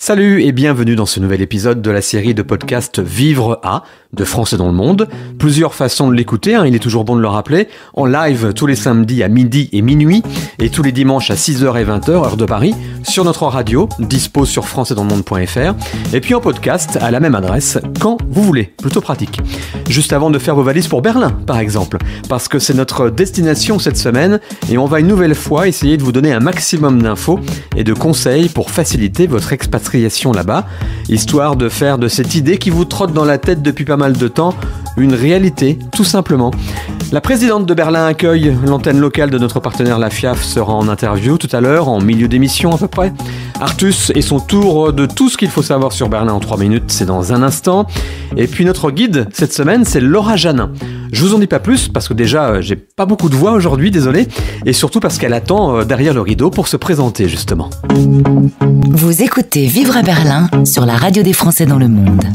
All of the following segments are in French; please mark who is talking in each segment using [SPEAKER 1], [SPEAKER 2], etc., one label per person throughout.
[SPEAKER 1] Salut et bienvenue dans ce nouvel épisode de la série de podcast Vivre à, de Français dans le monde. Plusieurs façons de l'écouter, il est toujours bon de le rappeler. En live tous les samedis à midi et minuit et tous les dimanches à 6h et 20h, heure de Paris, sur notre radio, dispo sur françaisdanslemonde.fr et puis en podcast à la même adresse quand vous voulez, plutôt pratique. Juste avant de faire vos valises pour Berlin, par exemple, parce que c'est notre destination cette semaine et on va une nouvelle fois essayer de vous donner un maximum d'infos et de conseils pour faciliter votre expatriation là-bas, histoire de faire de cette idée qui vous trotte dans la tête depuis pas mal de temps une réalité, tout simplement. La présidente de Berlin Accueil, l'antenne locale de notre partenaire La FIAF, sera en interview tout à l'heure, en milieu d'émission à peu près. Artus et son tour de tout ce qu'il faut savoir sur Berlin en 3 minutes, c'est dans un instant. Et puis notre guide cette semaine, c'est Laura Janin. Je vous en dis pas plus parce que déjà j'ai pas beaucoup de voix aujourd'hui, désolé, et surtout parce qu'elle attend derrière le rideau pour se présenter justement.
[SPEAKER 2] Vous écoutez Vivre à Berlin sur la radio des Français dans le monde.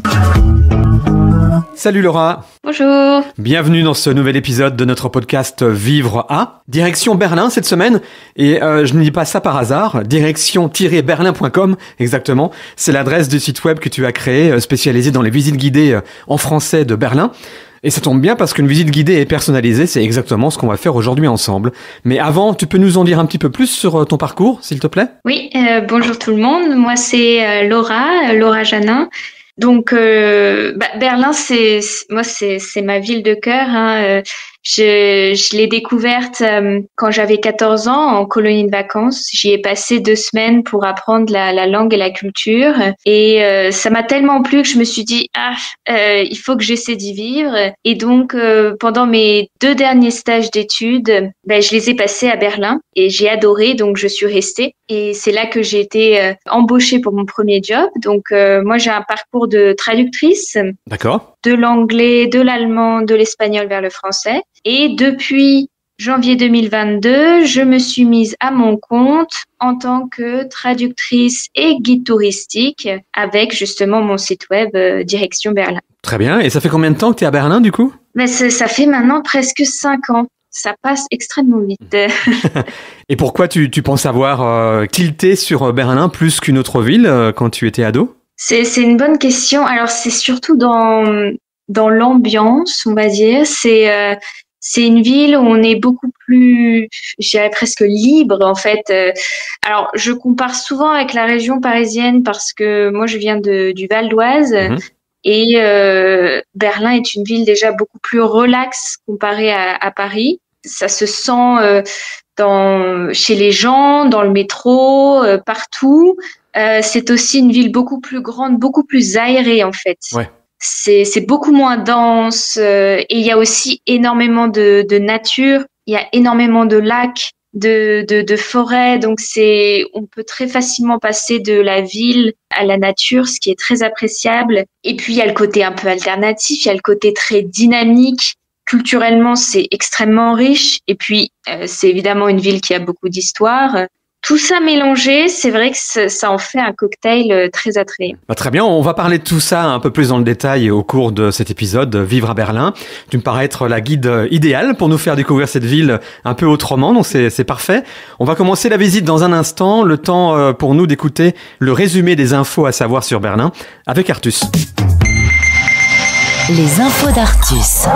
[SPEAKER 1] Salut Laura.
[SPEAKER 3] Bonjour.
[SPEAKER 1] Bienvenue dans ce nouvel épisode de notre podcast Vivre à. Direction Berlin cette semaine, et je ne dis pas ça par hasard, direction-berlin.com exactement, c'est l'adresse du site web que tu as créé, spécialisé dans les visites guidées en français de Berlin. Et ça tombe bien parce qu'une visite guidée et personnalisée, c'est exactement ce qu'on va faire aujourd'hui ensemble. Mais avant, tu peux nous en dire un petit peu plus sur ton parcours, s'il te plaît ?
[SPEAKER 3] Oui, bonjour tout le monde. Moi, c'est Laura Janin. Donc, Berlin, c'est ma ville de cœur. Je l'ai découverte quand j'avais 14 ans en colonie de vacances. J'y ai passé 2 semaines pour apprendre la langue et la culture. Et ça m'a tellement plu que je me suis dit, il faut que j'essaie d'y vivre. Et donc, pendant mes 2 derniers stages d'études, je les ai passés à Berlin et j'ai adoré. Donc, je suis restée. Et c'est là que j'ai été embauchée pour mon premier job. Donc, moi, j'ai un parcours de traductrice.
[SPEAKER 1] D'accord.
[SPEAKER 3] De l'anglais, de l'allemand, de l'espagnol vers le français. Et depuis janvier 2022, je me suis mise à mon compte en tant que traductrice et guide touristique avec justement mon site web Direction Berlin.
[SPEAKER 1] Très bien. Et ça fait combien de temps que tu es à Berlin du coup ?
[SPEAKER 3] Ça fait maintenant presque 5 ans. Ça passe extrêmement vite.
[SPEAKER 1] Et pourquoi tu penses avoir tilté sur Berlin plus qu'une autre ville quand tu étais ado ?
[SPEAKER 3] C'est une bonne question. Alors, c'est surtout dans l'ambiance, on va dire. C'est une ville où on est beaucoup plus, je dirais presque libre, en fait. Alors, je compare souvent avec la région parisienne parce que moi, je viens du Val d'Oise. Et Berlin est une ville déjà beaucoup plus relaxe comparée à Paris. Ça se sent chez les gens, dans le métro, partout. C'est aussi une ville beaucoup plus grande, beaucoup plus aérée en fait.
[SPEAKER 1] Ouais.
[SPEAKER 3] C'est beaucoup moins dense et il y a aussi énormément de nature. Il y a énormément de lacs, de forêts. Donc on peut très facilement passer de la ville à la nature, ce qui est très appréciable. Et puis il y a le côté un peu alternatif, il y a le côté très dynamique. Culturellement, c'est extrêmement riche. Et puis c'est évidemment une ville qui a beaucoup d'histoire. Tout ça mélangé, c'est vrai que ça en fait un cocktail très attrayant.
[SPEAKER 1] Très bien, on va parler de tout ça un peu plus dans le détail au cours de cet épisode Vivre à Berlin. Tu me parais être la guide idéale pour nous faire découvrir cette ville un peu autrement, donc c'est parfait. On va commencer la visite dans un instant, le temps pour nous d'écouter le résumé des infos à savoir sur Berlin avec Artus.
[SPEAKER 2] Les infos d'Artus.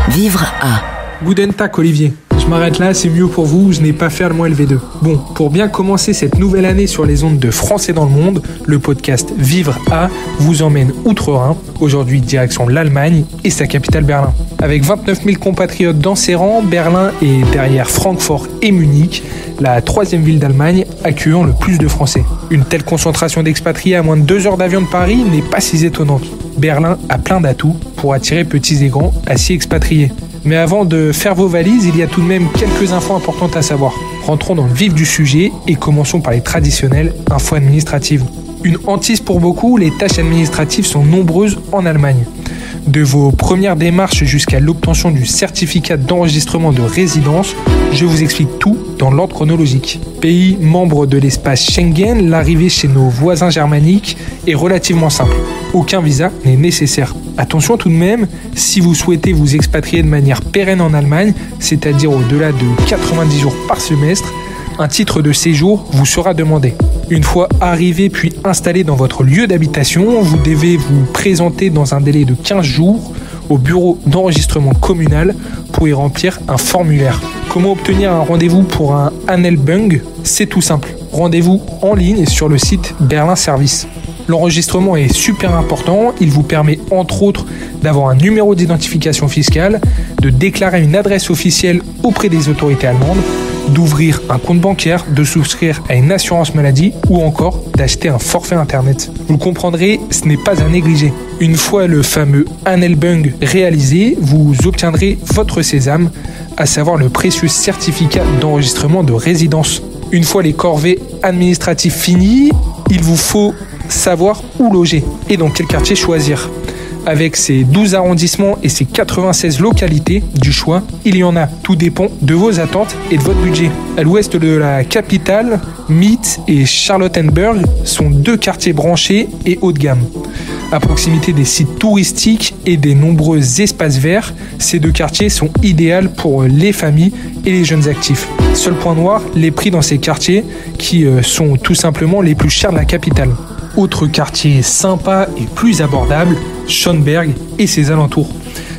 [SPEAKER 2] Vivre à.
[SPEAKER 4] Guten Tag, Olivier. Je m'arrête là, c'est mieux pour vous, je n'ai pas fait allemand LV2. Bon, pour bien commencer cette nouvelle année sur les ondes de Français dans le monde, le podcast Vivre à vous emmène outre-Rhin, aujourd'hui direction l'Allemagne et sa capitale Berlin. Avec 29 000 compatriotes dans ses rangs, Berlin est derrière Francfort et Munich, la 3e ville d'Allemagne accueillant le plus de Français. Une telle concentration d'expatriés à moins de 2 heures d'avion de Paris n'est pas si étonnante. Berlin a plein d'atouts pour attirer petits et grands à s'y expatrier. Mais avant de faire vos valises, il y a tout de même quelques infos importantes à savoir. Rentrons dans le vif du sujet et commençons par les traditionnelles infos administratives. Une hantise pour beaucoup, les tâches administratives sont nombreuses en Allemagne. De vos premières démarches jusqu'à l'obtention du certificat d'enregistrement de résidence, je vous explique tout dans l'ordre chronologique. Pays membre de l'espace Schengen, l'arrivée chez nos voisins germaniques est relativement simple. Aucun visa n'est nécessaire. Attention tout de même, si vous souhaitez vous expatrier de manière pérenne en Allemagne, c'est-à-dire au-delà de 90 jours par semestre, un titre de séjour vous sera demandé. Une fois arrivé puis installé dans votre lieu d'habitation, vous devez vous présenter dans un délai de 15 jours au bureau d'enregistrement communal pour y remplir un formulaire. Comment obtenir un rendez-vous pour un Anmeldung ? C'est tout simple. Rendez-vous en ligne sur le site Berlin Service. L'enregistrement est super important, il vous permet entre autres d'avoir un numéro d'identification fiscale, de déclarer une adresse officielle auprès des autorités allemandes, d'ouvrir un compte bancaire, de souscrire à une assurance maladie ou encore d'acheter un forfait internet. Vous le comprendrez, ce n'est pas à négliger. Une fois le fameux Anmeldung réalisé, vous obtiendrez votre sésame, à savoir le précieux certificat d'enregistrement de résidence. Une fois les corvées administratives finies, il vous faut savoir où loger et dans quel quartier choisir. Avec ses 12 arrondissements et ses 96 localités du choix, il y en a. Tout dépend de vos attentes et de votre budget. À l'ouest de la capitale, Mitte et Charlottenburg sont 2 quartiers branchés et haut de gamme. À proximité des sites touristiques et des nombreux espaces verts, ces 2 quartiers sont idéaux pour les familles et les jeunes actifs. Seul point noir, les prix dans ces quartiers qui sont tout simplement les plus chers de la capitale. Autre quartier sympa et plus abordable, Schöneberg et ses alentours.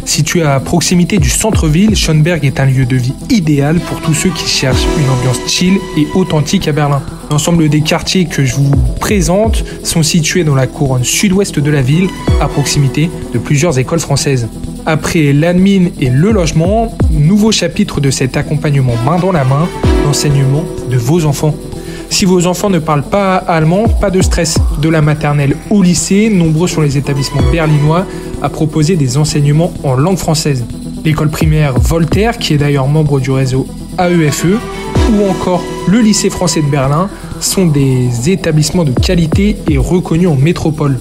[SPEAKER 4] Situé à proximité du centre-ville, Schöneberg est un lieu de vie idéal pour tous ceux qui cherchent une ambiance chill et authentique à Berlin. L'ensemble des quartiers que je vous présente sont situés dans la couronne sud-ouest de la ville, à proximité de plusieurs écoles françaises. Après l'admin et le logement, nouveau chapitre de cet accompagnement main dans la main, l'enseignement de vos enfants. Si vos enfants ne parlent pas allemand, pas de stress. De la maternelle au lycée, nombreux sont les établissements berlinois à proposer des enseignements en langue française. L'école primaire Voltaire, qui est d'ailleurs membre du réseau AEFE, ou encore le lycée français de Berlin, sont des établissements de qualité et reconnus en métropole.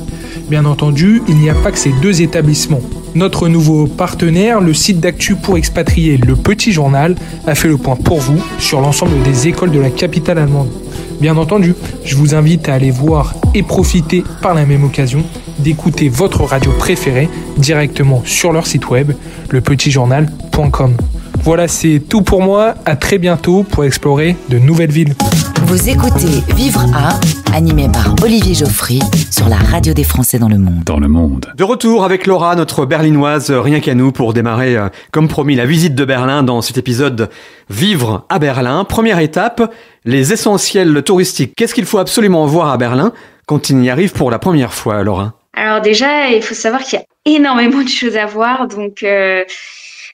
[SPEAKER 4] Bien entendu, il n'y a pas que ces 2 établissements. Notre nouveau partenaire, le site d'actu pour expatriés Le Petit Journal, a fait le point pour vous sur l'ensemble des écoles de la capitale allemande. Bien entendu, je vous invite à aller voir et profiter par la même occasion d'écouter votre radio préférée directement sur leur site web, lepetitjournal.com. Voilà, c'est tout pour moi. À très bientôt pour explorer de nouvelles villes.
[SPEAKER 2] Vous écoutez Vivre à, animé par Olivier Geoffry sur la radio des Français dans le monde.
[SPEAKER 5] Dans le monde.
[SPEAKER 1] De retour avec Laura, notre berlinoise, rien qu'à nous, pour démarrer, comme promis, la visite de Berlin dans cet épisode Vivre à Berlin. Première étape, les essentiels touristiques. Qu'est-ce qu'il faut absolument voir à Berlin quand il y arrive pour la première fois, Laura ?
[SPEAKER 3] Alors déjà, il faut savoir qu'il y a énormément de choses à voir, donc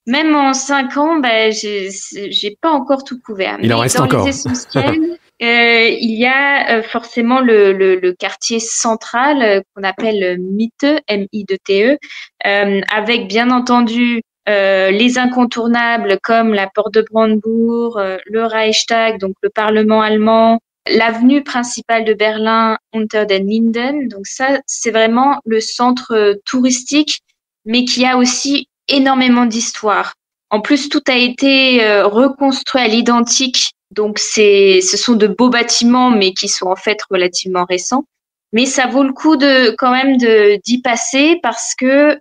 [SPEAKER 3] même en 5 ans, j'ai pas encore tout couvert.
[SPEAKER 1] Il en reste encore.
[SPEAKER 3] Les essentiels, il y a forcément le quartier central qu'on appelle Mitte, M-I-T-E, avec bien entendu les incontournables comme la porte de Brandebourg, le Reichstag, donc le Parlement allemand, l'avenue principale de Berlin, Unter den Linden. Donc ça, c'est vraiment le centre touristique, mais qui a aussi énormément d'histoire. En plus, tout a été reconstruit à l'identique. Donc ce sont de beaux bâtiments, mais qui sont en fait relativement récents. Mais ça vaut le coup d'y passer parce que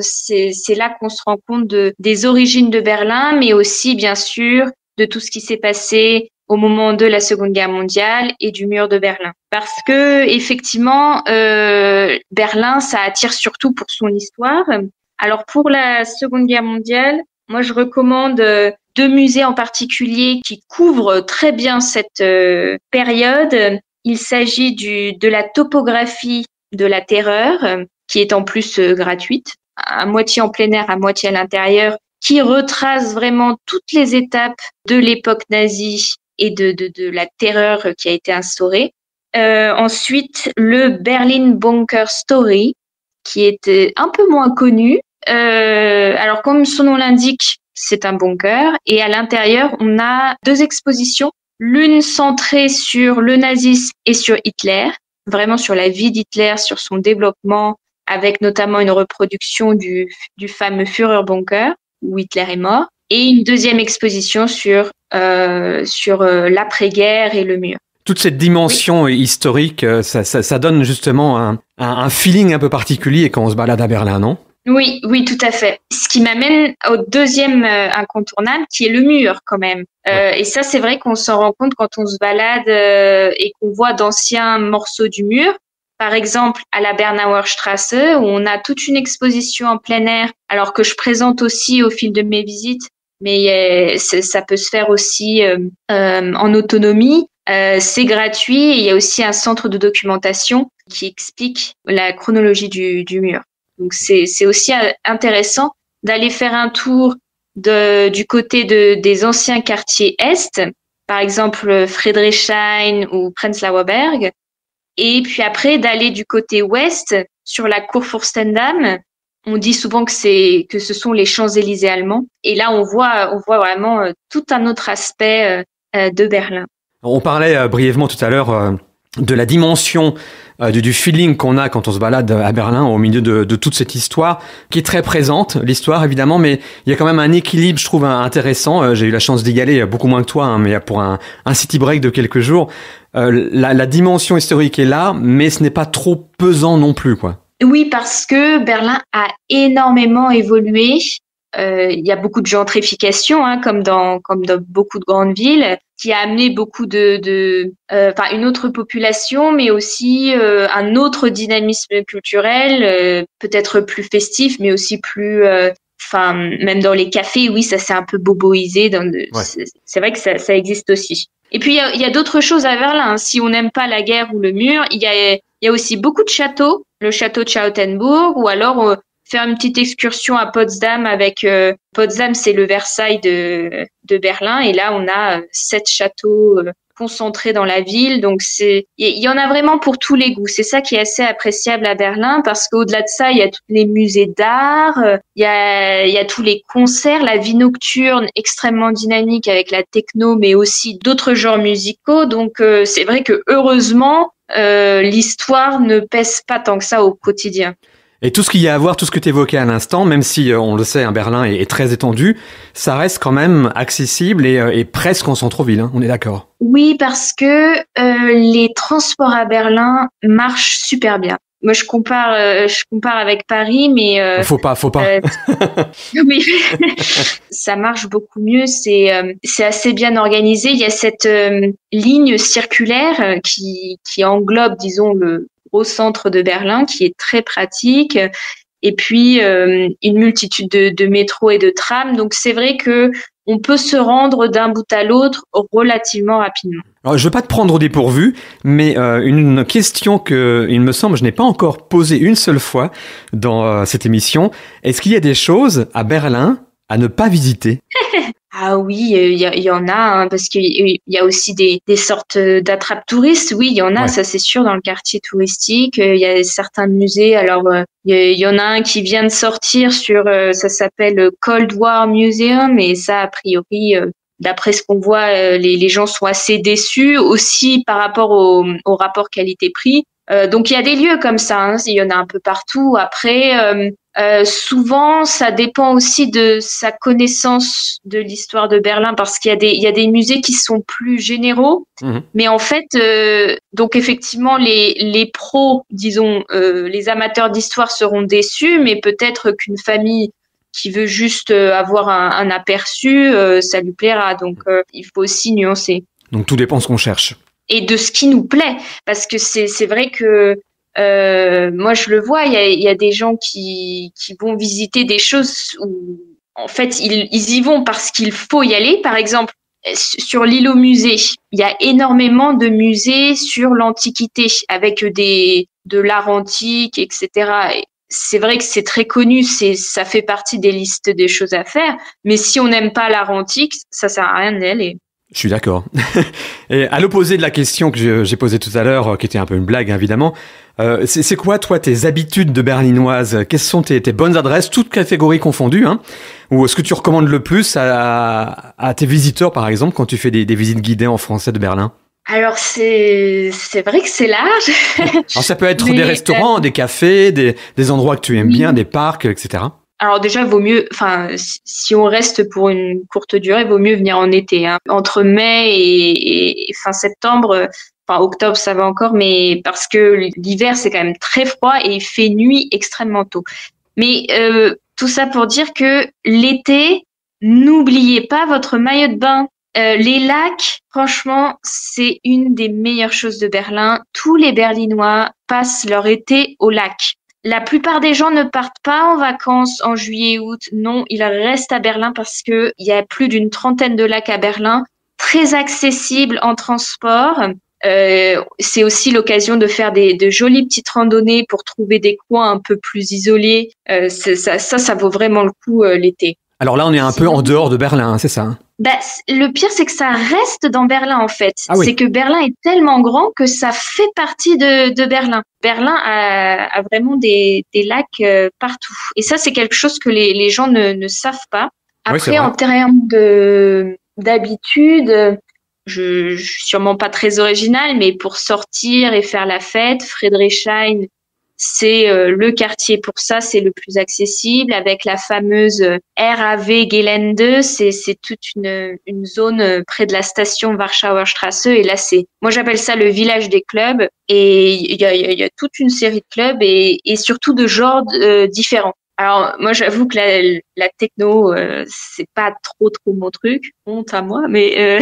[SPEAKER 3] c'est là qu'on se rend compte des origines de Berlin, mais aussi bien sûr de tout ce qui s'est passé au moment de la Seconde Guerre mondiale et du mur de Berlin. Parce que effectivement, Berlin, ça attire surtout pour son histoire. Alors pour la Seconde Guerre mondiale, moi je recommande 2 musées en particulier qui couvrent très bien cette période. Il s'agit de la topographie de la Terreur, qui est en plus gratuite, à moitié en plein air, à moitié à l'intérieur, qui retrace vraiment toutes les étapes de l'époque nazie et de la terreur qui a été instaurée. Ensuite, le Berlin Bunker Story, qui est un peu moins connu. Alors, comme son nom l'indique, c'est un bunker. Et à l'intérieur, on a 2 expositions. L'une centrée sur le nazisme et sur Hitler, vraiment sur la vie d'Hitler, sur son développement, avec notamment une reproduction du fameux Führerbunker, où Hitler est mort. Et une deuxième exposition sur l'après-guerre et le mur.
[SPEAKER 1] Toute cette dimension historique, ça donne justement un feeling un peu particulier quand on se balade à Berlin, non ?
[SPEAKER 3] Oui, oui, tout à fait. Ce qui m'amène au deuxième incontournable, qui est le mur quand même. Et ça, c'est vrai qu'on s'en rend compte quand on se balade et qu'on voit d'anciens morceaux du mur. Par exemple, à la Bernauer Straße, où on a toute une exposition en plein air, alors que je présente aussi au fil de mes visites, mais ça peut se faire aussi en autonomie. C'est gratuit et il y a aussi un centre de documentation qui explique la chronologie du mur. Donc c'est aussi intéressant d'aller faire un tour du côté des anciens quartiers Est, par exemple Friedrichshain ou Prenzlauer Berg, et puis après d'aller du côté Ouest sur la cour Fürstendamm. On dit souvent que ce sont les Champs-Élysées allemands, et là on voit vraiment tout un autre aspect de Berlin.
[SPEAKER 1] On parlait brièvement tout à l'heure de la dimension du feeling qu'on a quand on se balade à Berlin au milieu de toute cette histoire qui est très présente, l'histoire évidemment, mais il y a quand même un équilibre, je trouve, intéressant. J'ai eu la chance d'y aller beaucoup moins que toi, hein, mais pour un city break de quelques jours. La dimension historique est là, mais ce n'est pas trop pesant non plus, quoi.
[SPEAKER 3] Oui, parce que Berlin a énormément évolué. Il y a beaucoup de gentrification, hein, comme dans beaucoup de grandes villes, qui a amené beaucoup une autre population, mais aussi un autre dynamisme culturel, peut-être plus festif, mais aussi plus, même dans les cafés, oui, ça s'est un peu boboisé. C'est vrai que ça existe aussi. Et puis il y a d'autres choses à Berlin. Si on n'aime pas la guerre ou le mur, il y a aussi beaucoup de châteaux, le château de Charlottenburg, ou alors faire une petite excursion à Potsdam avec Potsdam, c'est le Versailles de Berlin, et là on a 7 châteaux concentrés dans la ville, donc il y en a vraiment pour tous les goûts. C'est ça qui est assez appréciable à Berlin, parce qu'au-delà de ça, il y a tous les musées d'art, il y a tous les concerts, la vie nocturne extrêmement dynamique avec la techno, mais aussi d'autres genres musicaux. Donc c'est vrai que heureusement l'histoire ne pèse pas tant que ça au quotidien.
[SPEAKER 1] Et tout ce qu'il y a à voir, tout ce que tu évoquais à l'instant, même si on le sait, Berlin est très étendu, ça reste quand même accessible et presque en centre-ville, hein, on est d'accord.
[SPEAKER 3] Oui, parce que les transports à Berlin marchent super bien. Moi, je compare avec Paris, mais
[SPEAKER 1] faut pas.
[SPEAKER 3] Oui, ça marche beaucoup mieux. C'est assez bien organisé. Il y a cette ligne circulaire qui englobe, disons, le au centre de Berlin, qui est très pratique, et puis une multitude de métros et de trams. Donc c'est vrai que on peut se rendre d'un bout à l'autre relativement rapidement.
[SPEAKER 1] Alors, je veux pas te prendre au dépourvu, mais une question que, il me semble, je n'ai pas encore posée une seule fois dans cette émission. Est-ce qu'il y a des choses à Berlin à ne pas visiter?
[SPEAKER 3] Ah oui, il y en a, hein, parce qu'il y a aussi des sortes d'attrapes touristes. Oui, il y en a, ça c'est sûr, dans le quartier touristique. Il y a certains musées. Alors, il y en a un qui vient de sortir ça s'appelle Cold War Museum, et ça, a priori, d'après ce qu'on voit, les gens sont assez déçus aussi par rapport au rapport qualité-prix. Donc il y a des lieux comme ça, hein, il y en a un peu partout. Après, souvent, ça dépend aussi de sa connaissance de l'histoire de Berlin, parce qu'il y a des musées qui sont plus généraux. Mais en fait, donc effectivement, les pros, disons, les amateurs d'histoire seront déçus, mais peut-être qu'une famille qui veut juste avoir un aperçu, ça lui plaira. Donc, il faut aussi nuancer.
[SPEAKER 1] Donc tout dépend de ce qu'on cherche.
[SPEAKER 3] Et de ce qui nous plaît, parce que c'est vrai que moi je le vois, il y a des gens qui vont visiter des choses où en fait ils y vont parce qu'il faut y aller. Par exemple, sur l'île aux musées, il y a énormément de musées sur l'Antiquité avec de l'art antique, etc. Et c'est vrai que c'est très connu, ça fait partie des listes des choses à faire. Mais si on n'aime pas l'art antique, ça sert à rien d'y aller.
[SPEAKER 1] Je suis d'accord. Et à l'opposé de la question que j'ai posée tout à l'heure, qui était un peu une blague, évidemment, c'est quoi, toi, tes habitudes de berlinoise? Quelles sont tes bonnes adresses, toutes catégories confondues, hein, ou ce que tu recommandes le plus à tes visiteurs, par exemple, quand tu fais des visites guidées en français de Berlin?
[SPEAKER 3] Alors, c'est vrai que c'est large.
[SPEAKER 1] Alors, ça peut être des restaurants, des cafés, des endroits que tu aimes bien, des parcs, etc.
[SPEAKER 3] Alors déjà, vaut mieux, si on reste pour une courte durée, vaut mieux venir en été, hein. Entre mai et fin septembre, octobre, ça va encore, mais parce que l'hiver, c'est quand même très froid et il fait nuit extrêmement tôt. Mais tout ça pour dire que l'été, n'oubliez pas votre maillot de bain. Les lacs, franchement, c'est une des meilleures choses de Berlin. Tous les Berlinois passent leur été au lac. La plupart des gens ne partent pas en vacances en juillet et août. Non, ils restent à Berlin parce que il y a plus d'une 30aine de lacs à Berlin, très accessibles en transport. C'est aussi l'occasion de faire de jolies petites randonnées pour trouver des coins un peu plus isolés. Ça vaut vraiment le coup l'été.
[SPEAKER 1] Alors là, on est un peu en dehors de Berlin, hein, c'est ça, hein?
[SPEAKER 3] Le pire, c'est que ça reste dans Berlin, en fait.
[SPEAKER 1] Ah oui.
[SPEAKER 3] C'est que Berlin est tellement grand que ça fait partie de Berlin. Berlin a vraiment des lacs partout. Et ça, c'est quelque chose que les gens ne savent pas. Après, en termes d'habitude, je suis sûrement pas très originale, mais pour sortir et faire la fête, Friedrichshain, c'est le quartier pour ça, c'est le plus accessible avec la fameuse RAW Gelände, c'est toute une zone près de la station Warschauer Straße et là moi j'appelle ça le village des clubs et il y a toute une série de clubs et surtout de genres différents. Alors moi j'avoue que la techno c'est pas trop mon truc, honte à moi, mais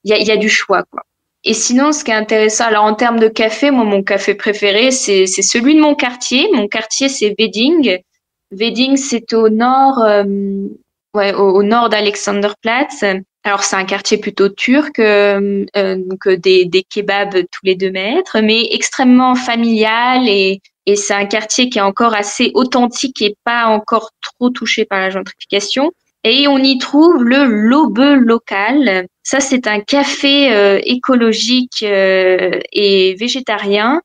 [SPEAKER 3] il y a du choix quoi. Et sinon, ce qui est intéressant, alors en termes de café, moi, mon café préféré, c'est celui de mon quartier. Mon quartier, c'est Wedding. Wedding, c'est au nord, au nord d'Alexanderplatz. Alors, c'est un quartier plutôt turc, donc des kebabs tous les 2 mètres, mais extrêmement familial et c'est un quartier qui est encore assez authentique et pas encore trop touché par la gentrification. Et on y trouve le Lobe local. Ça, c'est un café écologique et végétarien.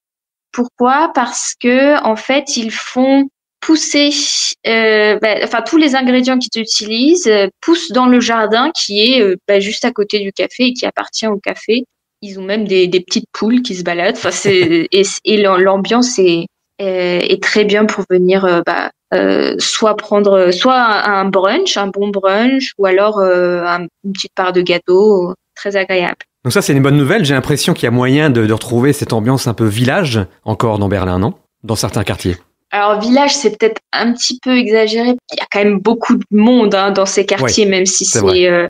[SPEAKER 3] Pourquoi ? Parce que en fait, ils font pousser, tous les ingrédients qu'ils utilisent poussent dans le jardin qui est juste à côté du café et qui appartient au café. Ils ont même des petites poules qui se baladent. Enfin, et l'ambiance est très bien pour venir. Soit prendre un brunch, un bon brunch, ou alors une petite part de gâteau, très agréable.
[SPEAKER 1] Donc ça, c'est une bonne nouvelle. J'ai l'impression qu'il y a moyen de retrouver cette ambiance un peu village encore dans Berlin, non ? Dans certains quartiers.
[SPEAKER 3] Alors village, c'est peut-être un petit peu exagéré. Il y a quand même beaucoup de monde dans ces quartiers, même si c'est.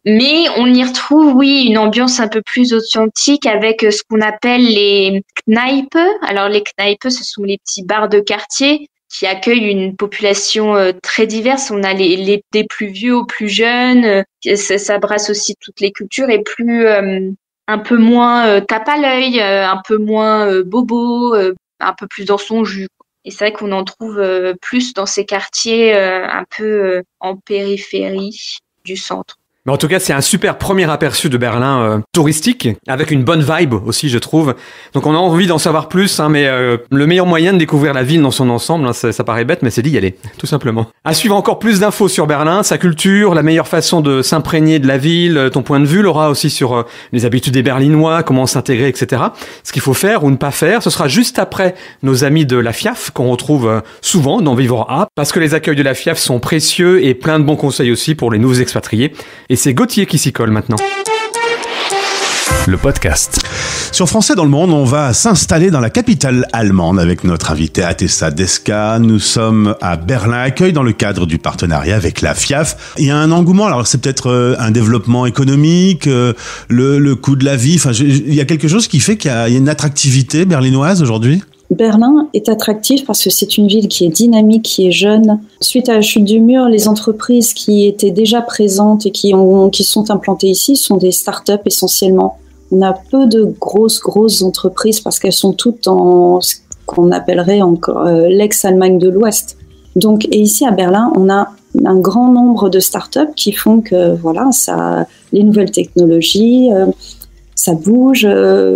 [SPEAKER 3] Mais on y retrouve, oui, une ambiance un peu plus authentique avec ce qu'on appelle les Kneipe. Alors les Kneipe, ce sont les petits bars de quartier qui accueillent une population très diverse. On a des plus vieux aux plus jeunes. Ça brasse aussi toutes les cultures et plus un peu moins tape à l'œil, un peu moins bobo, un peu plus dans son jus. Et c'est vrai qu'on en trouve plus dans ces quartiers un peu en périphérie du centre.
[SPEAKER 1] Mais en tout cas, c'est un super premier aperçu de Berlin touristique, avec une bonne vibe aussi, je trouve. Donc on a envie d'en savoir plus, mais le meilleur moyen de découvrir la ville dans son ensemble, ça paraît bête, mais c'est d'y aller, tout simplement. À suivre encore plus d'infos sur Berlin, sa culture, la meilleure façon de s'imprégner de la ville, ton point de vue, Laura, aussi sur les habitudes des Berlinois, comment s'intégrer, etc. Ce qu'il faut faire ou ne pas faire, ce sera juste après nos amis de la FIAF, qu'on retrouve souvent dans Vivre A, parce que les accueils de la FIAF sont précieux et plein de bons conseils aussi pour les nouveaux expatriés. Et c'est Gauthier qui s'y colle maintenant.
[SPEAKER 5] Le podcast.
[SPEAKER 6] Sur Français dans le monde, on va s'installer dans la capitale allemande avec notre invité Atessa Deska. Nous sommes à Berlin Accueil dans le cadre du partenariat avec la FIAF. Il y a un engouement, alors c'est peut-être un développement économique, le coût de la vie. Enfin, il y a quelque chose qui fait qu'il y a une attractivité berlinoise aujourd'hui ?
[SPEAKER 7] Berlin est attractif parce que c'est une ville qui est dynamique, qui est jeune. Suite à la chute du mur, les entreprises qui étaient déjà présentes et qui sont implantées ici sont des start-up essentiellement. On a peu de grosses entreprises parce qu'elles sont toutes dans ce qu'on appellerait encore l'ex-Allemagne de l'Ouest. Donc, et ici à Berlin, on a un grand nombre de start-up qui font que les nouvelles technologies, ça bouge.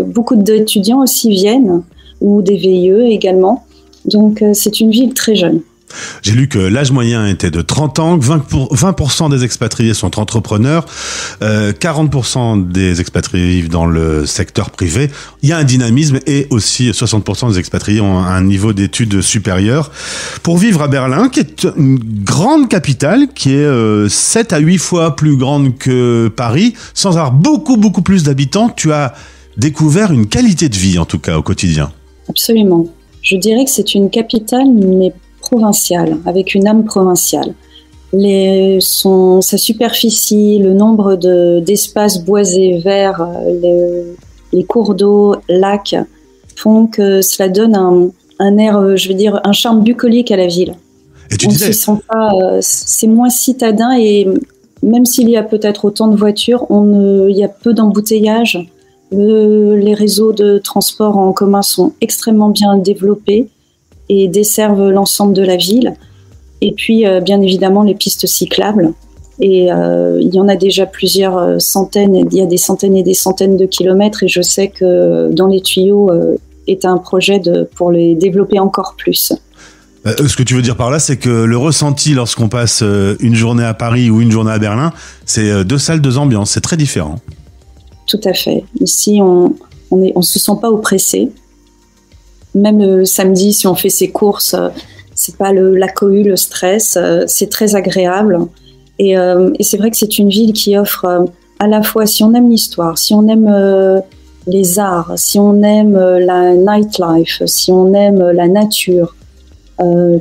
[SPEAKER 7] Beaucoup d'étudiants aussi viennent, ou des VIE également. Donc, c'est une ville très jeune.
[SPEAKER 6] J'ai lu que l'âge moyen était de 30 ans, 20% des expatriés sont entrepreneurs, 40% des expatriés vivent dans le secteur privé. Il y a un dynamisme et aussi 60% des expatriés ont un niveau d'études supérieur. Pour vivre à Berlin, qui est une grande capitale, qui est 7 à 8 fois plus grande que Paris, sans avoir beaucoup plus d'habitants, tu as découvert une qualité de vie, en tout cas, au quotidien.
[SPEAKER 7] Absolument. Je dirais que c'est une capitale, mais provincial, avec une âme provinciale. Sa superficie, le nombre d'espaces boisés, verts, les cours d'eau, lacs, font que cela donne un air, je veux dire, un charme bucolique à la ville.
[SPEAKER 6] Et tu
[SPEAKER 7] on
[SPEAKER 6] disais...
[SPEAKER 7] se sent pas, c'est moins citadin et même s'il y a peut-être autant de voitures, il y a peu d'embouteillages. Les réseaux de transport en commun sont extrêmement bien développés et desservent l'ensemble de la ville. Et puis, bien évidemment, les pistes cyclables. Et il y en a déjà plusieurs centaines. Il y a des centaines et des centaines de kilomètres. Et je sais que dans les tuyaux est un projet pour les développer encore plus.
[SPEAKER 6] Ce que tu veux dire par là, c'est que le ressenti lorsqu'on passe une journée à Paris ou une journée à Berlin, c'est 2 salles, 2 ambiances. C'est très différent.
[SPEAKER 7] Tout à fait. Ici, on se sent pas oppressé. Même le samedi, si on fait ses courses, c'est pas la cohue, le stress. C'est très agréable. Et c'est vrai que c'est une ville qui offre à la fois, si on aime l'histoire, si on aime les arts, si on aime la nightlife, si on aime la nature,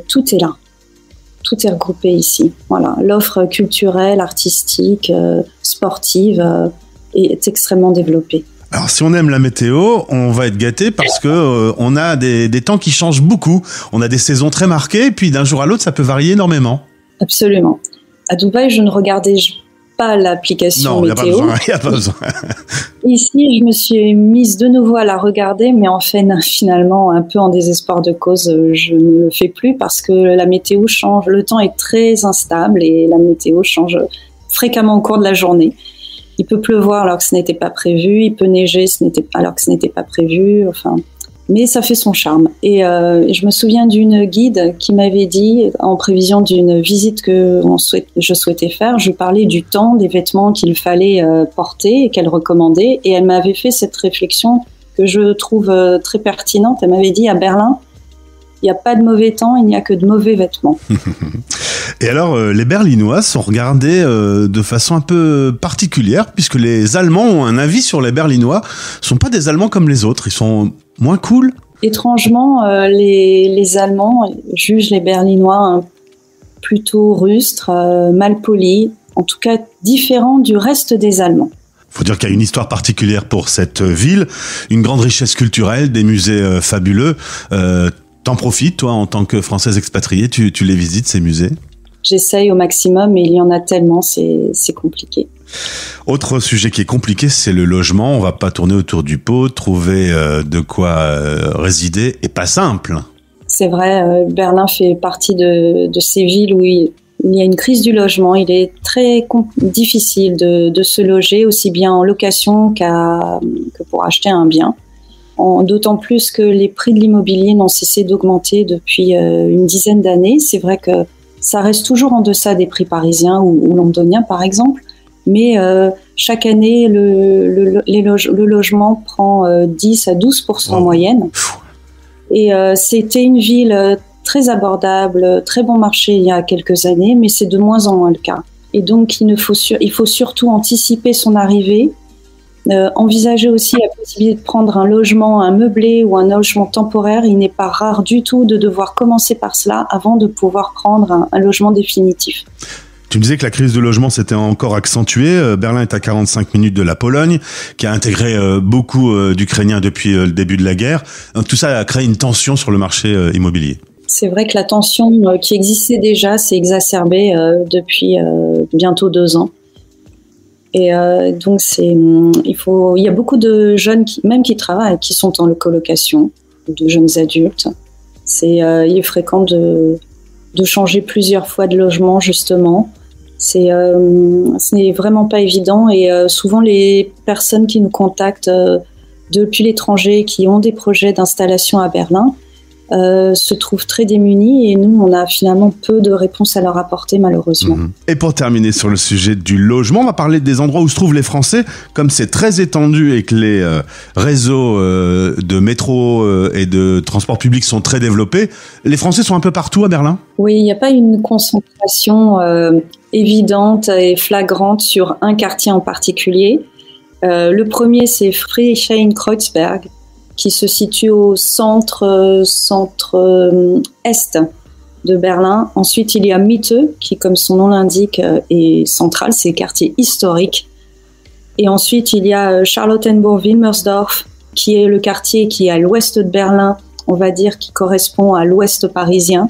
[SPEAKER 7] tout est là. Tout est regroupé ici. Voilà. L'offre culturelle, artistique, sportive est extrêmement développée.
[SPEAKER 6] Alors, si on aime la météo, on va être gâté parce que on a des temps qui changent beaucoup. On a des saisons très marquées, et puis d'un jour à l'autre, ça peut varier énormément.
[SPEAKER 7] Absolument. À Dubaï, je ne regardais pas l'application météo.
[SPEAKER 6] Non, il n'y a pas besoin.
[SPEAKER 7] Ici, je me suis mise de nouveau à la regarder, mais en fait, finalement, un peu en désespoir de cause, je ne le fais plus parce que la météo change. Le temps est très instable et la météo change fréquemment au cours de la journée. Il peut pleuvoir alors que ce n'était pas prévu, il peut neiger alors que ce n'était pas prévu, enfin, mais ça fait son charme. Et je me souviens d'une guide qui m'avait dit, en prévision d'une visite que je souhaitais faire, je parlais du temps, des vêtements qu'il fallait porter et qu'elle recommandait, et elle m'avait fait cette réflexion que je trouve très pertinente. Elle m'avait dit, à Berlin, il n'y a pas de mauvais temps, il n'y a que de mauvais vêtements.
[SPEAKER 6] Et alors, les Berlinois sont regardés de façon un peu particulière, puisque les Allemands ont un avis sur les Berlinois. Ils ne sont pas des Allemands comme les autres, ils sont moins cool.
[SPEAKER 7] Étrangement, les Allemands jugent les Berlinois plutôt rustres, malpolis, en tout cas différents du reste des Allemands.
[SPEAKER 6] Il faut dire qu'il y a une histoire particulière pour cette ville, une grande richesse culturelle, des musées fabuleux. T'en profites, toi, en tant que Française expatriée, tu les visites, ces musées ?
[SPEAKER 7] J'essaye au maximum, mais il y en a tellement, c'est compliqué.
[SPEAKER 6] Autre sujet qui est compliqué, c'est le logement. On va pas tourner autour du pot, trouver de quoi résider est pas simple.
[SPEAKER 7] C'est vrai, Berlin fait partie de ces villes où il y a une crise du logement. Il est très difficile de se loger, aussi bien en location que pour acheter un bien. D'autant plus que les prix de l'immobilier n'ont cessé d'augmenter depuis une dizaine d'années. C'est vrai que ça reste toujours en deçà des prix parisiens ou londoniens, par exemple. Mais chaque année, le logement prend 10 à 12% en moyenne. Et c'était une ville très abordable, très bon marché il y a quelques années, mais c'est de moins en moins le cas. Et donc, il faut surtout anticiper son arrivée. Envisager aussi la possibilité de prendre un logement, un meublé ou un logement temporaire. Il n'est pas rare du tout de devoir commencer par cela avant de pouvoir prendre un logement définitif.
[SPEAKER 6] Tu me disais que la crise de logement s'était encore accentuée. Berlin est à 45 minutes de la Pologne, qui a intégré beaucoup d'Ukrainiens depuis le début de la guerre. Donc, tout ça a créé une tension sur le marché immobilier.
[SPEAKER 7] C'est vrai que la tension qui existait déjà s'est exacerbée depuis bientôt 2 ans. Et donc il y a beaucoup de jeunes qui travaillent, qui sont en colocation, de jeunes adultes. Il est fréquent de changer plusieurs fois de logement justement. Ce n'est vraiment pas évident et souvent les personnes qui nous contactent depuis l'étranger, qui ont des projets d'installation à Berlin, se trouvent très démunis et nous, on a finalement peu de réponses à leur apporter malheureusement.
[SPEAKER 6] Et pour terminer sur le sujet du logement, on va parler des endroits où se trouvent les Français. Comme c'est très étendu et que les réseaux de métro et de transport public sont très développés, les Français sont un peu partout à Berlin ?
[SPEAKER 7] Oui, il n'y a pas une concentration évidente et flagrante sur un quartier en particulier. Le premier, c'est Friedrichshain-Kreuzberg, qui se situe au centre-est de Berlin. Ensuite, il y a Mitte, qui, comme son nom l'indique, est central, c'est le quartier historique. Et ensuite, il y a Charlottenburg-Wilmersdorf, qui est le quartier qui est à l'ouest de Berlin, on va dire, qui correspond à l'ouest parisien,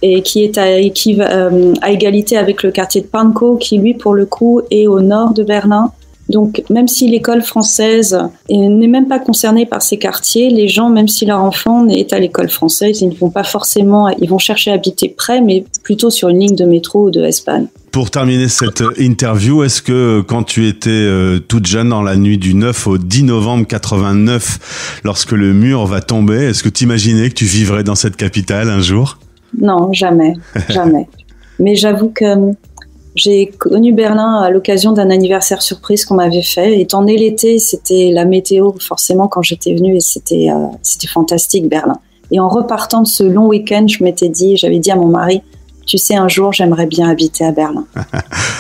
[SPEAKER 7] et qui est à égalité avec le quartier de Pankow, qui, lui, pour le coup, est au nord de Berlin. Donc, même si l'école française n'est même pas concernée par ces quartiers, les gens, même si leur enfant est à l'école française, ils ne vont pas forcément, ils vont chercher à habiter près, mais plutôt sur une ligne de métro ou de S-Bahn.
[SPEAKER 6] Pour terminer cette interview, est-ce que quand tu étais toute jeune dans la nuit du 9 au 10 novembre 89, lorsque le mur va tomber, est-ce que tu imaginais que tu vivrais dans cette capitale un jour ?
[SPEAKER 7] Non, jamais, jamais. Mais j'avoue que j'ai connu Berlin à l'occasion d'un anniversaire surprise qu'on m'avait fait. Étant né l'été, c'était la météo forcément quand j'étais venue et c'était fantastique Berlin. Et en repartant de ce long week-end, j'avais dit à mon mari, tu sais, un jour, j'aimerais bien habiter à Berlin.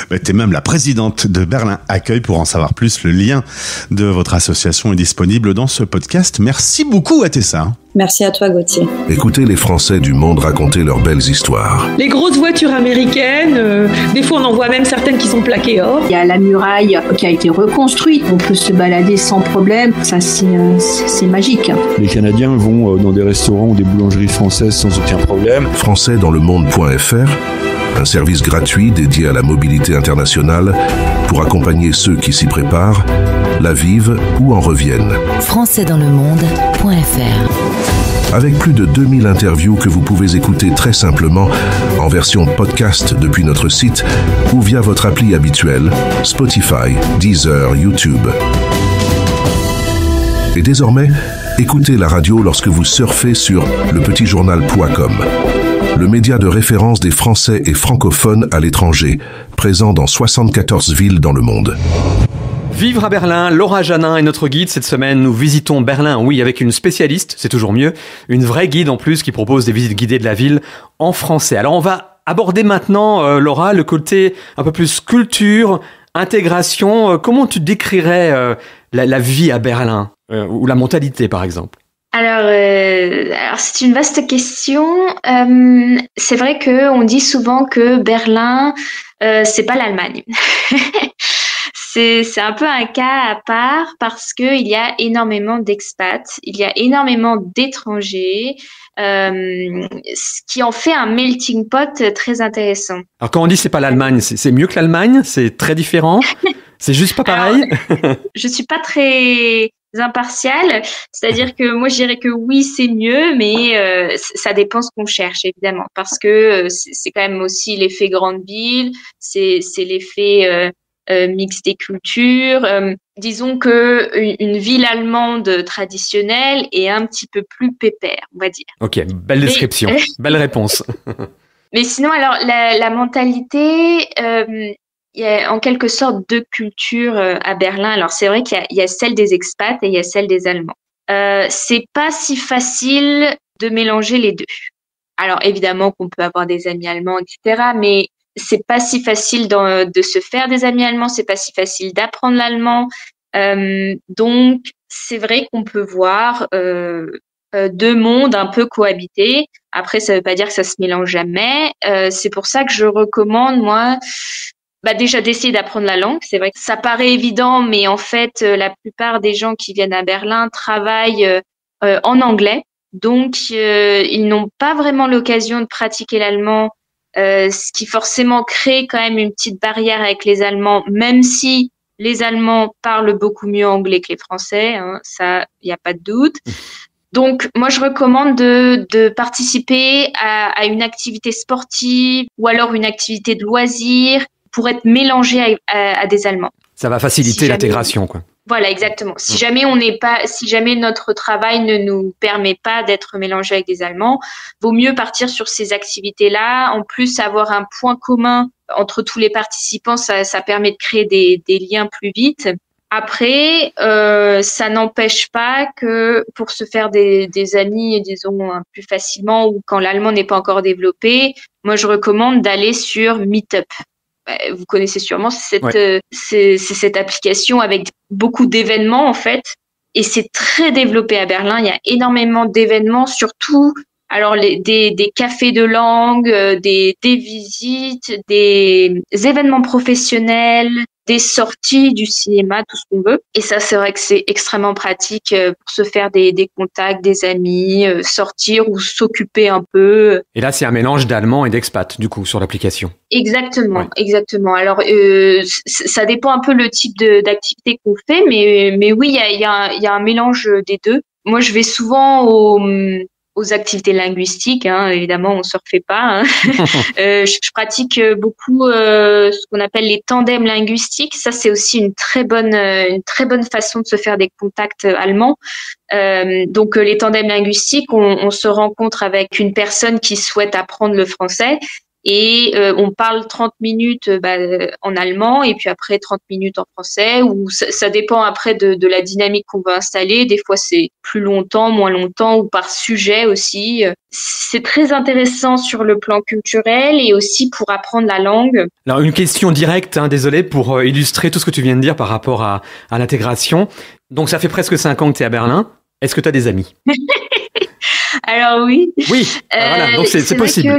[SPEAKER 6] Tu es même la présidente de Berlin Accueil. Pour en savoir plus, le lien de votre association est disponible dans ce podcast. Merci beaucoup, Atessa.
[SPEAKER 7] Merci à toi, Gauthier.
[SPEAKER 8] Écoutez les Français du monde raconter leurs belles histoires.
[SPEAKER 9] Les grosses voitures américaines, des fois on en voit même certaines qui sont plaquées or.
[SPEAKER 10] Il y a la muraille qui a été reconstruite, on peut se balader sans problème, ça c'est magique.
[SPEAKER 11] Les Canadiens vont dans des restaurants ou des boulangeries françaises sans aucun problème.
[SPEAKER 8] Françaisdanslemonde.fr, un service gratuit dédié à la mobilité internationale pour accompagner ceux qui s'y préparent, la vivent ou en reviennent.
[SPEAKER 2] Françaisdanslemonde.fr.
[SPEAKER 8] Avec plus de 2000 interviews que vous pouvez écouter très simplement en version podcast depuis notre site ou via votre appli habituelle, Spotify, Deezer, YouTube. Et désormais, écoutez la radio lorsque vous surfez sur lepetitjournal.com, le média de référence des Français et francophones à l'étranger, présent dans 74 villes dans le monde.
[SPEAKER 1] Vivre à Berlin, Laura Janin est notre guide. Cette semaine, nous visitons Berlin, oui, avec une spécialiste, c'est toujours mieux, une vraie guide en plus qui propose des visites guidées de la ville en français. Alors on va aborder maintenant, Laura, le côté un peu plus culture, intégration. Comment tu décrirais la vie à Berlin, ou la mentalité par exemple ?
[SPEAKER 3] Alors c'est une vaste question. C'est vrai que on dit souvent que Berlin, c'est pas l'Allemagne. C'est un peu un cas à part parce que il y a énormément d'expats, il y a énormément d'étrangers, ce qui en fait un melting pot très intéressant.
[SPEAKER 1] Alors quand on dit c'est pas l'Allemagne, c'est mieux que l'Allemagne, c'est très différent, c'est juste pas pareil.
[SPEAKER 3] Alors, je suis pas très impartiale, c'est-à-dire que moi je dirais que oui c'est mieux, mais ça dépend ce qu'on cherche évidemment, parce que c'est quand même aussi l'effet grande ville, c'est l'effet mix des cultures. Disons que une ville allemande traditionnelle est un petit peu plus pépère, on va dire.
[SPEAKER 1] Ok, belle description, belle réponse.
[SPEAKER 3] Mais sinon, alors la mentalité, il y a en quelque sorte deux cultures à Berlin. Alors c'est vrai qu'il y a celle des expats et il y a celle des Allemands. C'est pas si facile de mélanger les deux. Alors évidemment qu'on peut avoir des amis allemands, etc., mais c'est pas si facile de se faire des amis allemands, c'est pas si facile d'apprendre l'allemand. Donc, c'est vrai qu'on peut voir deux mondes un peu cohabiter. Après, ça veut pas dire que ça se mélange jamais. C'est pour ça que je recommande, moi, déjà d'essayer d'apprendre la langue. C'est vrai que ça paraît évident, mais en fait, la plupart des gens qui viennent à Berlin travaillent en anglais. Donc, ils n'ont pas vraiment l'occasion de pratiquer l'allemand. Ce qui forcément crée quand même une petite barrière avec les Allemands, même si les Allemands parlent beaucoup mieux anglais que les Français, hein, ça, il n'y a pas de doute. Donc, moi, je recommande de participer à une activité sportive ou alors une activité de loisir pour être mélangé à des Allemands.
[SPEAKER 1] Ça va faciliter l'intégration, quoi. Voilà,
[SPEAKER 3] exactement. Si jamais notre travail ne nous permet pas d'être mélangé avec des Allemands, vaut mieux partir sur ces activités-là. En plus, avoir un point commun entre tous les participants, ça permet de créer des liens plus vite. Après, ça n'empêche pas que pour se faire des amis, disons, plus facilement ou quand l'allemand n'est pas encore développé, moi, je recommande d'aller sur Meetup. Vous connaissez sûrement cette application avec beaucoup d'événements en fait, et c'est très développé à Berlin. Il y a énormément d'événements, surtout Alors des cafés de langue, des visites, des événements professionnels, des sorties du cinéma, tout ce qu'on veut. Et ça, c'est vrai que c'est extrêmement pratique pour se faire des contacts, des amis, sortir ou s'occuper un peu.
[SPEAKER 1] Et là, c'est un mélange d'allemand et d'expat, du coup, sur l'application.
[SPEAKER 3] Exactement, exactement. Alors, ça dépend un peu le type d'activité qu'on fait, mais oui, il y a un mélange des deux. Moi, je vais souvent aux activités linguistiques, hein, évidemment, on se refait pas. Hein. Je pratique beaucoup ce qu'on appelle les tandems linguistiques. Ça, c'est aussi une très bonne façon de se faire des contacts allemands. Donc, les tandems linguistiques, on se rencontre avec une personne qui souhaite apprendre le français. Et on parle 30 minutes en allemand et puis après 30 minutes en français. Ou ça dépend après de la dynamique qu'on veut installer. Des fois, c'est plus longtemps, moins longtemps ou par sujet aussi. C'est très intéressant sur le plan culturel et aussi pour apprendre la langue.
[SPEAKER 1] Alors, une question directe, hein, désolé, pour illustrer tout ce que tu viens de dire par rapport à l'intégration. Donc, ça fait presque 5 ans que tu es à Berlin. Est-ce que tu as des amis ?
[SPEAKER 3] Alors oui.
[SPEAKER 1] Oui, voilà, donc c'est possible.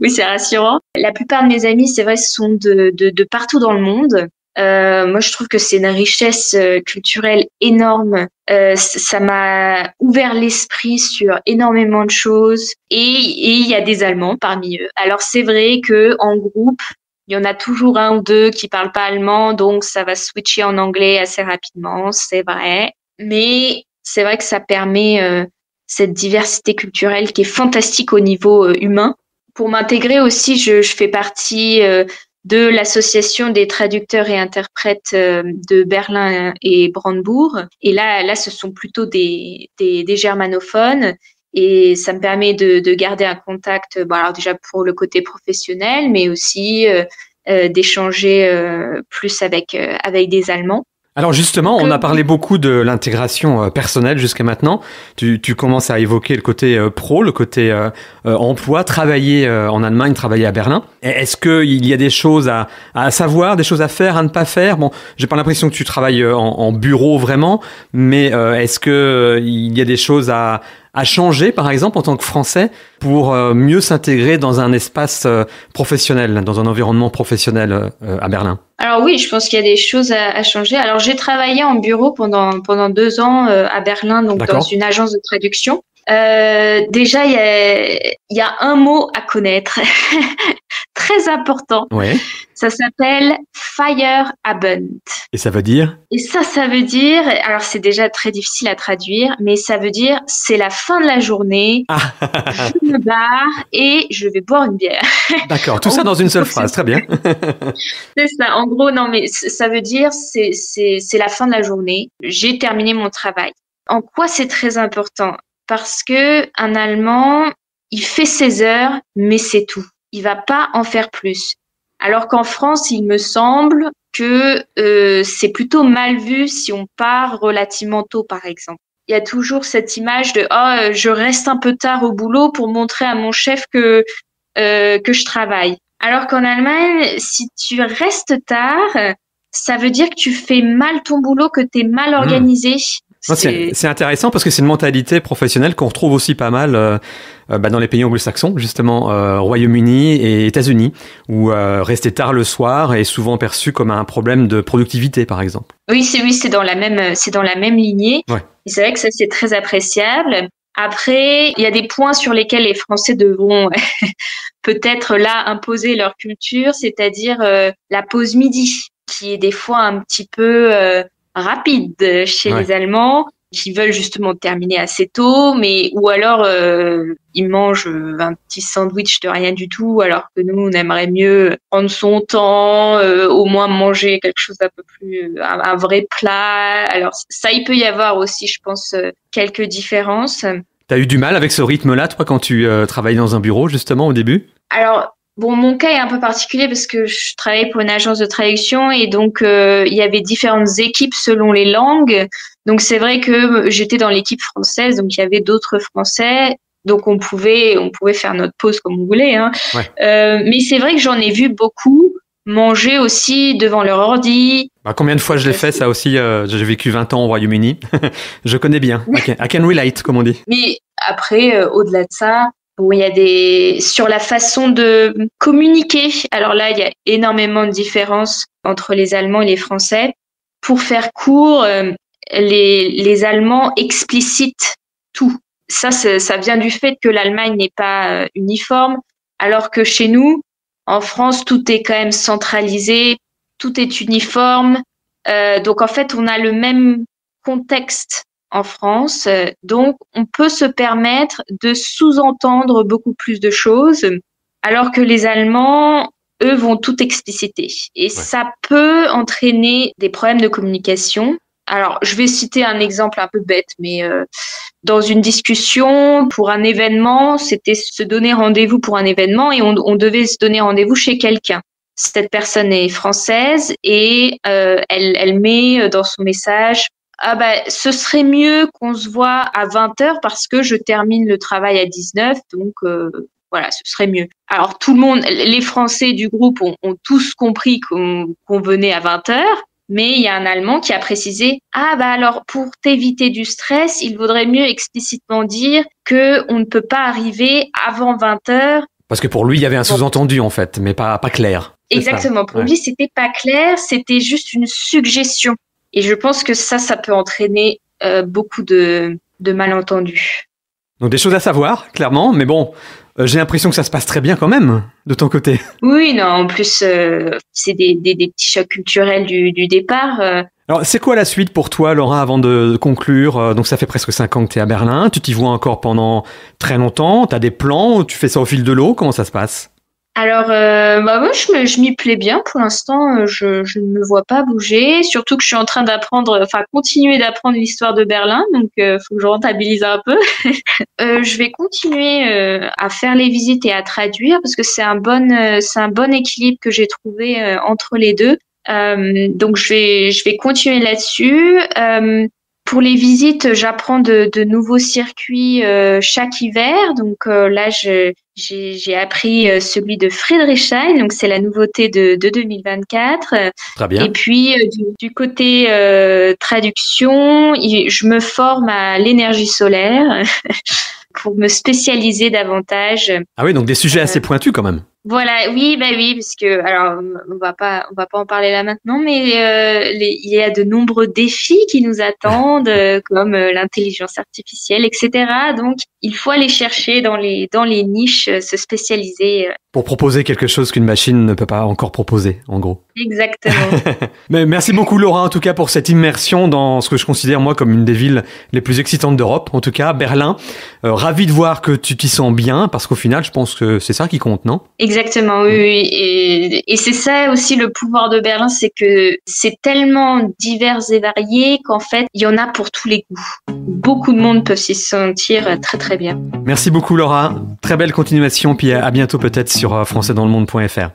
[SPEAKER 3] Oui, c'est rassurant. La plupart de mes amis, c'est vrai, sont de partout dans le monde. Moi, je trouve que c'est une richesse culturelle énorme. Ça m'a ouvert l'esprit sur énormément de choses. Et il y a des Allemands parmi eux. Alors, c'est vrai que en groupe, il y en a toujours un ou deux qui parlent pas allemand, donc ça va switcher en anglais assez rapidement, c'est vrai. Mais c'est vrai que ça permet cette diversité culturelle qui est fantastique au niveau humain. Pour m'intégrer aussi, je fais partie de l'association des traducteurs et interprètes de Berlin et Brandebourg. Et là, ce sont plutôt des germanophones. Et ça me permet de garder un contact, alors déjà pour le côté professionnel, mais aussi d'échanger plus avec des Allemands.
[SPEAKER 1] Alors justement, on a parlé beaucoup de l'intégration personnelle jusqu'à maintenant. Tu commences à évoquer le côté pro, le côté emploi, travailler en Allemagne, travailler à Berlin. Est-ce qu'il y a des choses à savoir, des choses à faire, à ne pas faire ? Bon, j'ai pas l'impression que tu travailles en bureau vraiment, mais est-ce que il y a des choses à changer, par exemple, en tant que Français, pour mieux s'intégrer dans un espace professionnel, dans un environnement professionnel à Berlin ?
[SPEAKER 3] Alors oui, je pense qu'il y a des choses à changer. Alors j'ai travaillé en bureau pendant 2 ans à Berlin, donc
[SPEAKER 1] D'accord.
[SPEAKER 3] Dans une agence de traduction. Déjà, il y a un mot à connaître, très important.
[SPEAKER 1] Ouais.
[SPEAKER 3] Ça s'appelle Feierabend.
[SPEAKER 1] Et ça veut dire ?
[SPEAKER 3] Et ça veut dire, alors c'est déjà très difficile à traduire, mais ça veut dire c'est la fin de la journée, je me barre et je vais boire une bière.
[SPEAKER 1] D'accord, tout ça dans une seule phrase, très bien.
[SPEAKER 3] C'est ça, en gros, non, mais ça veut dire c'est la fin de la journée, j'ai terminé mon travail. En quoi c'est très important ? Parce que un Allemand, il fait ses heures, mais c'est tout. Il va pas en faire plus. Alors qu'en France, il me semble que c'est plutôt mal vu si on part relativement tôt, par exemple. Il y a toujours cette image de je reste un peu tard au boulot pour montrer à mon chef que je travaille. Alors qu'en Allemagne, si tu restes tard, ça veut dire que tu fais mal ton boulot, que tu es mal organisé.
[SPEAKER 1] C'est intéressant parce que c'est une mentalité professionnelle qu'on retrouve aussi pas mal dans les pays anglo-saxons, justement Royaume-Uni et États-Unis, où rester tard le soir est souvent perçu comme un problème de productivité, par exemple.
[SPEAKER 3] Oui, c'est dans la même lignée.
[SPEAKER 1] Ouais.
[SPEAKER 3] Et c'est vrai que ça c'est très appréciable. Après, il y a des points sur lesquels les Français devront peut-être là imposer leur culture, c'est-à-dire la pause midi, qui est des fois un petit peu rapide chez les Allemands, qui veulent justement terminer assez tôt, mais ou alors ils mangent un petit sandwich de rien du tout, alors que nous on aimerait mieux prendre son temps, au moins manger quelque chose d'un peu plus un vrai plat. Alors ça, il peut y avoir aussi, je pense, quelques différences.
[SPEAKER 1] T'as eu du mal avec ce rythme-là, toi, quand tu travaillais dans un bureau, justement, au début ?
[SPEAKER 3] Alors, bon, mon cas est un peu particulier parce que je travaillais pour une agence de traduction et donc il y avait différentes équipes selon les langues. Donc c'est vrai que j'étais dans l'équipe française, donc il y avait d'autres Français, donc on pouvait faire notre pause comme on voulait. Hein.
[SPEAKER 1] Ouais.
[SPEAKER 3] Mais c'est vrai que j'en ai vu beaucoup manger aussi devant leur ordi.
[SPEAKER 1] Combien de fois je l'ai fait, ça aussi, j'ai vécu 20 ans au Royaume-Uni. Je connais bien. I can relate, comme on dit.
[SPEAKER 3] Mais après, au-delà de ça, Bon, il y a sur la façon de communiquer. Alors là, il y a énormément de différences entre les Allemands et les Français. Pour faire court, les Allemands explicitent tout. Ça vient du fait que l'Allemagne n'est pas uniforme, alors que chez nous, en France, tout est quand même centralisé, tout est uniforme. Donc en fait, on a le même contexte en France, donc on peut se permettre de sous-entendre beaucoup plus de choses, alors que les Allemands, eux, vont tout expliciter. Et ça peut entraîner des problèmes de communication. Alors, je vais citer un exemple un peu bête, mais dans une discussion pour un événement, c'était se donner rendez-vous pour un événement et on devait se donner rendez-vous chez quelqu'un. Cette personne est française et elle met dans son message ce serait mieux qu'on se voit à 20h parce que je termine le travail à 19, donc voilà, ce serait mieux. Alors tout le monde, les Français du groupe ont tous compris qu'on venait à 20h, mais il y a un Allemand qui a précisé alors pour t'éviter du stress, il vaudrait mieux explicitement dire que on ne peut pas arriver avant 20h.
[SPEAKER 1] Parce que pour lui, il y avait un sous-entendu en fait, mais pas clair.
[SPEAKER 3] Exactement. Pour lui, c'était pas clair, c'était juste une suggestion. Et je pense que ça peut entraîner beaucoup de malentendus.
[SPEAKER 1] Donc des choses à savoir, clairement, mais bon, j'ai l'impression que ça se passe très bien quand même, de ton côté.
[SPEAKER 3] Oui, non, en plus, c'est des petits chocs culturels du départ.
[SPEAKER 1] Alors, c'est quoi la suite pour toi, Laura, avant de conclure? Donc ça fait presque 5 ans que tu es à Berlin, tu t'y vois encore pendant très longtemps, tu as des plans, tu fais ça au fil de l'eau, comment ça se passe?
[SPEAKER 3] Alors, moi, je m'y plais bien pour l'instant. Je ne me vois pas bouger. Surtout que je suis en train continuer d'apprendre l'histoire de Berlin. Donc, faut que je rentabilise un peu. Je vais continuer à faire les visites et à traduire parce que c'est un bon équilibre que j'ai trouvé entre les deux. Donc, je vais continuer là-dessus. Pour les visites, j'apprends de nouveaux circuits chaque hiver. Donc là, j'ai appris celui de Friedrichshain, donc c'est la nouveauté de 2024.
[SPEAKER 1] Très bien.
[SPEAKER 3] Et puis du côté traduction, je me forme à l'énergie solaire pour me spécialiser davantage.
[SPEAKER 1] Ah oui, donc des sujets assez pointus quand même.
[SPEAKER 3] Voilà, oui, parce que alors on va pas en parler là maintenant, mais il y a de nombreux défis qui nous attendent, comme l'intelligence artificielle, etc. Donc il faut aller chercher dans les niches, se spécialiser.
[SPEAKER 1] Pour proposer quelque chose qu'une machine ne peut pas encore proposer, en gros.
[SPEAKER 3] Exactement.
[SPEAKER 1] Mais merci beaucoup Laura, en tout cas, pour cette immersion dans ce que je considère moi comme une des villes les plus excitantes d'Europe, en tout cas Berlin. Ravi de voir que tu t'y sens bien, parce qu'au final, je pense que c'est ça qui compte, non?
[SPEAKER 3] Exactement, oui. Et c'est ça aussi le pouvoir de Berlin, c'est que c'est tellement divers et varié qu'en fait, il y en a pour tous les goûts. Beaucoup de monde peuvent s'y sentir très très bien.
[SPEAKER 1] Merci beaucoup Laura, très belle continuation, puis à bientôt peut-être sur françaisdanslemonde.fr.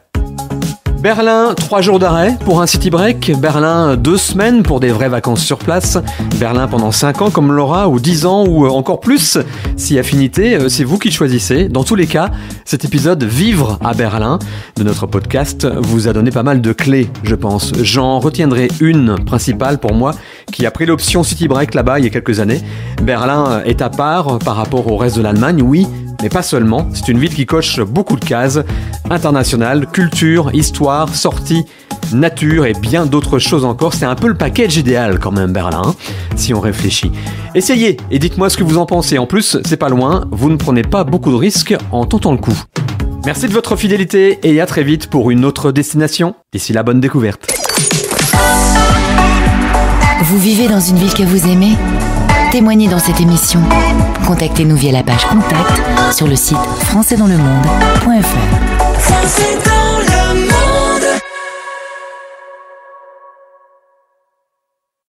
[SPEAKER 1] Berlin, 3 jours d'arrêt pour un city break. Berlin, 2 semaines pour des vraies vacances sur place. Berlin pendant 5 ans comme Laura, ou 10 ans, ou encore plus. Si affinité, c'est vous qui choisissez. Dans tous les cas, cet épisode Vivre à Berlin de notre podcast vous a donné pas mal de clés, je pense. J'en retiendrai une principale pour moi, qui a pris l'option city break là-bas il y a quelques années. Berlin est à part par rapport au reste de l'Allemagne, oui, mais pas seulement. C'est une ville qui coche beaucoup de cases. Internationale, culture, histoire, sortie, nature et bien d'autres choses encore. C'est un peu le package idéal quand même, Berlin, si on réfléchit. Essayez et dites-moi ce que vous en pensez. En plus, c'est pas loin, vous ne prenez pas beaucoup de risques en tentant le coup. Merci de votre fidélité et à très vite pour une autre destination. D'ici là, bonne découverte.
[SPEAKER 2] Vous vivez dans une ville que vous aimez ? Témoignez dans cette émission. Contactez-nous via la page Contact sur le site françaisdanslemonde.fr.